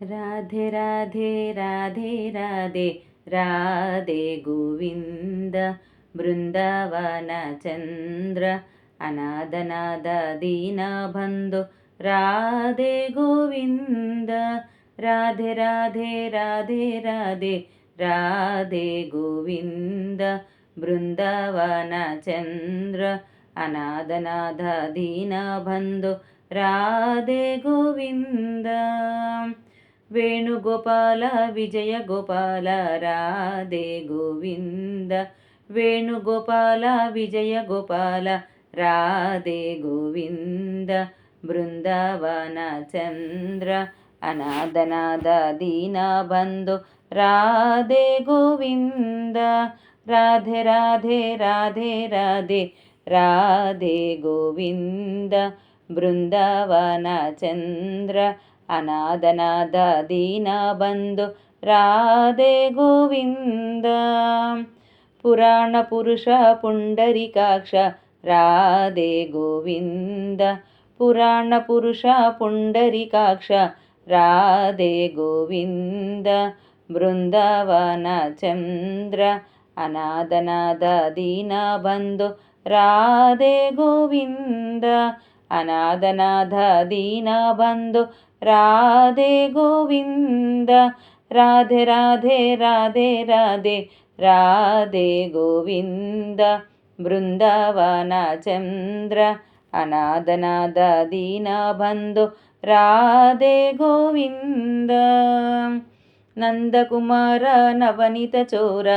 राधे राधे राधे राधे राधे गोविंद बृंदावन चंद्र अनादनाद दीन बंधु राधे गोविंद राधे राधे राधे राधे राधे गोविंद बृंदावन चंद्र अनादनाद दीन बंधु राधे गोविंद వేణుగోపాల విజయ గోపాల రాధే గోవింద వేణుగోపాల విజయ గోపాల రాధే గోవింద బృందావన చంద్ర అనాదనాద దీన బంధు రాధే గోవింద రాధే రాధే రాధే రాధే రాధే గోవింద బృందావన చంద్ర అనాదనాద దీన బంధు రాధే గోవింద పురాణ పురుష పుండరీకాక్ష రాధే గోవింద పురాణ పురుష పుండరీకాక్ష రాధే గోవింద బృందావన చంద్ర అనాదనాద దీన బంధు రాధే గోవింద అనాదనాద దీన బంధు రాధే గోవింద రాధే రాధే రాధే రాధే రాధే గోవింద బృందావన చంద్ర అనాదనాద దీన బంధు రాధే గోవింద నందకుమార నవనీత చోర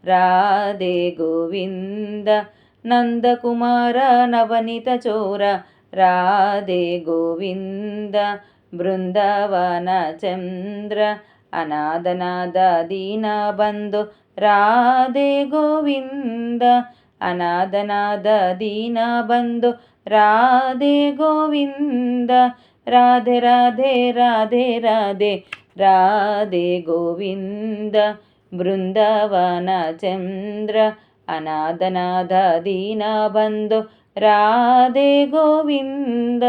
రాధే గోవింద నందకుమార నవనీత చోర రాధే గోవింద బృందావన చంద్ర అనాదనాద దీన బంధు రాధే గోవింద అనాదనాద దీన బంధు రాధే గోవింద రాధే రాధే రాధే రాధే రాధే గోవింద బృందావన చంద్ర అనాదనాద దీన బంధు రాధే గోవింద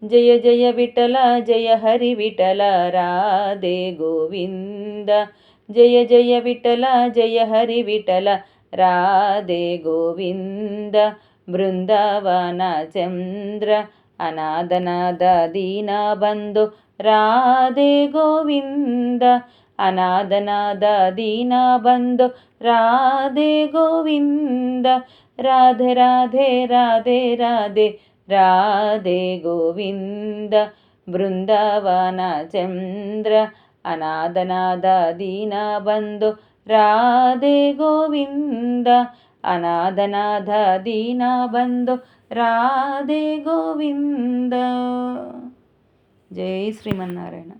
జయ జయ విఠల జయ హరి విఠల రాధే గోవింద జయ జయ విఠల జయ హరి విఠల రాధే గోవింద బృందావన చంద్ర అనాదనాద దీన బంధు రాధే గోవింద అనాదనాద దీన బంధు రాధే గోవింద రాధే రాధే రాధే రాధే రాధే గోవింద బృందావన చంద్ర అనాదనాద దీన బంధు రాధే గోవింద అనాదనాద దీన బంధు రాధే గోవింద జై శ్రీమన్నారాయణ.